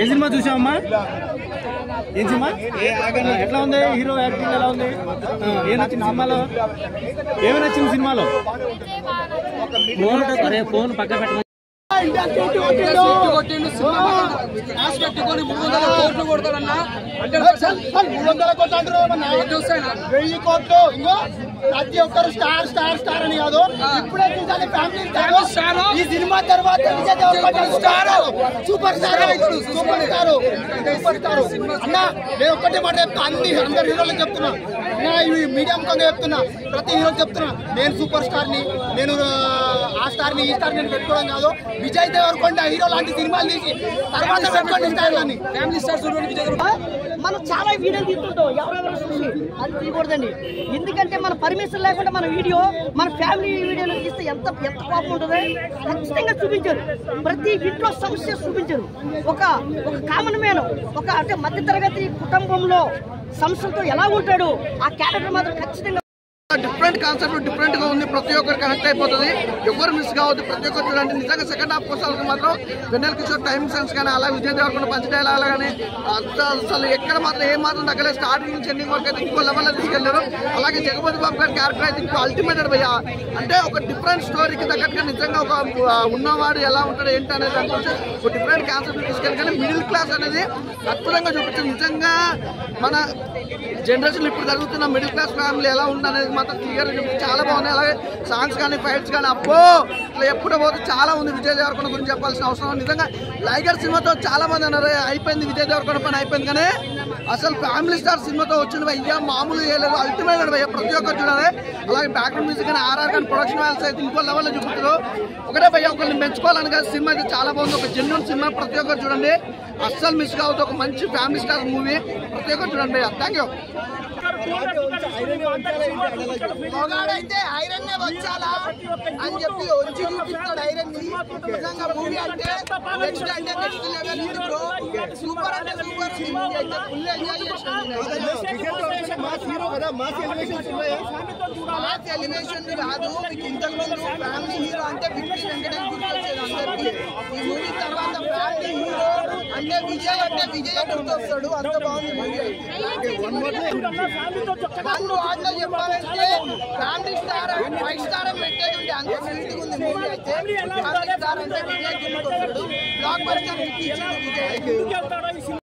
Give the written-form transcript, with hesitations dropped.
ఏ cinema చూసావమ్మా? ఏం cinema? ఎట్లా ఉంది? హీరో యాక్టింగ్ ఎలా ఉంది? ఏం నచ్చింది సినిమాలో? ఏమి నచ్చింది సినిమాలో? ఫోన్ పక్క పెట్ట ప్రతి ఒక్కరు స్టార్ స్టార్ స్టార్ అని కాదు, ఇప్పుడే చూసాలి ఫ్యామిలీ స్టార్. ఈ సినిమా తర్వాత Vijay Devarakonda star, super star, super star, super star. అన్న నేను ఒక్కటే మాట చెప్తా, అందరు హీరోలకు చెప్తున్నా, ఈ మీడియా ముఖంగా చెప్తున్నా, ప్రతి హీరోకి చెప్తున్నా, నేను సూపర్ స్టార్ ని, నేను ఆ స్టార్ ని ఈ స్టార్ నేను పెట్టుకోవడం కాదు. విజయ్ దేవరకొండ హీరో లాంటి సినిమాలు తీసి తర్వాత పెట్టుకోండి స్టార్లని. ఫ్యామిలీ స్టార్స్ మనం చాలా వీడియోలు తీస్తుంటాం, ఎవరెవరు చూసి అది తీయకూడదండి. ఎందుకంటే మన పర్మిషన్ లేకుండా మన వీడియో మన ఫ్యామిలీ వీడియోలు తీస్తే ఎంత కోపం ఉంటుంది. ఖచ్చితంగా చూపించారు, ప్రతి ఇంట్లో సమస్య చూపించారు. ఒక కామన్ మ్యాన్, అంటే మధ్యతరగతి కుటుంబంలో సమస్యలతో ఎలా ఉంటాడు ఆ క్యారెక్టర్ మాత్రం ఖచ్చితంగా డిఫరెంట్ కాన్సెప్ట్, డిఫరెంట్ గా ఉంది. ప్రతి ఒక్కరు కనెక్ట్ అయిపోతుంది, ఎవరు మిస్ కావద్దు. ప్రతి ఒక్కరు చూడండి. నిజంగా సెకండ్ హాఫ్ కోసం మాత్రం వెన్నెల కిషోర్ టైమింగ్ సెన్స్ కానీ, అలా విజయ్ దేవరకొండ పంచ్ డైలాగ్ కానీ అసలు ఎక్కడ మాత్రం ఏం మాత్రం తగ్గలేదు. స్టార్టింగ్ నుంచి ఎండింగ్ వరకు అయితే ఇంకో లెవెల్లో తీసుకెళ్లారు. అలాగే జగపతి బాబు గారి క్యారెక్టర్ అయితే ఇంకో అల్టిమేటెడ్ భయ్య. అంటే ఒక డిఫరెంట్ స్టోరీకి తగ్గట్టుగా నిజంగా ఒక ఉన్నవాడు ఎలా ఉంటాడు ఏంటి అనేది దానికోసం ఒక డిఫరెంట్ కాన్సెప్ట్ తీసుకెళ్ళి, కానీ మిడిల్ క్లాస్ అనేది అద్భుతంగా చూపించారు. నిజంగా మన జనరేషన్ ఇప్పుడు జరుగుతున్న మిడిల్ క్లాస్ ఫ్యామిలీ ఎలా ఉందనేది మాత్రం క్లియర్ చాలా బాగున్నాయి. అలాగే సాంగ్స్ కానీ ఫైట్స్ కానీ అబ్బో ఇట్లా ఎప్పుడో పోతే చాలా ఉంది. విజయ్ దేవరకొండ గురించి చెప్పాల్సిన అవసరం. నిజంగా లైగర్ సినిమాతో చాలా మంది అన్నారు అయిపోయింది విజయ్ దేవరకొండ పని అయిపోయింది, కానీ అసలు ఫ్యామిలీ స్టార్ సినిమాతో వచ్చిన భయ్యా మామూలు చేయలేదు, అల్టిమేట్ భయ్య. ప్రతి ఒక్కరు చూడాలి. అలాగే బ్యాక్గ్రౌండ్ మ్యూజిక్ కానీ ఆర్ఆర్ కానీ ప్రొడక్షన్ వాల్స్ అయితే ఇంకో లెవెల్లో చూపుతారు. ఒకటే భయ్య ఒకరిని మెచ్చుకోవాలని కదా సినిమా అయితే చాలా బాగుంది. ఒక జెన్యూన్ సినిమా, ప్రతి ఒక్కరు చూడండి, అస్సలు మిస్ కావద్దు. ఒక మంచి ఫ్యామిలీ స్టార్ మూవీ, ప్రతి ఒక్కరు చూడండి భయ్య. Thank you. మొగాడైతే ఐరన్ వచ్చాలా అని చెప్పి వచ్చి చూపిస్తాడు ఐరన్ ని. నిజంగా మూవీ అంటే నెక్స్ట్ అంటే నెక్స్ట్ లెవెల్ ఉంది బ్రో. సూపర్ అంటే సూపర్. ఈ మూవీ అయితే ఫుల్ ఎంజాయ్ చేశాను. మాస్ ఎలివేషన్ కాదు, మీకు ఇంతకు ముందు ఫ్యామిలీ హీరో అంటే విక్టరీ వెంకటేష్ గుర్తొచ్చేది అందరికి. ఈ మూవీ తర్వాత ఫ్యామిలీ హీరో అంటే విజయ్ గుర్తొస్తాడు. అంత బాగుంది మూవీ అయితే. వాటిలో చెప్పాలంటే ఫ్యామిలీ స్టార్ 5 స్టార్ పెట్టేది ఉండే, అంత స్వీట్ ఉంది మూవీ అయితే. ఫ్యామిలీ స్టార్ అంటే విజయ్ గుర్తొస్తాడు. Blockbuster Vijay.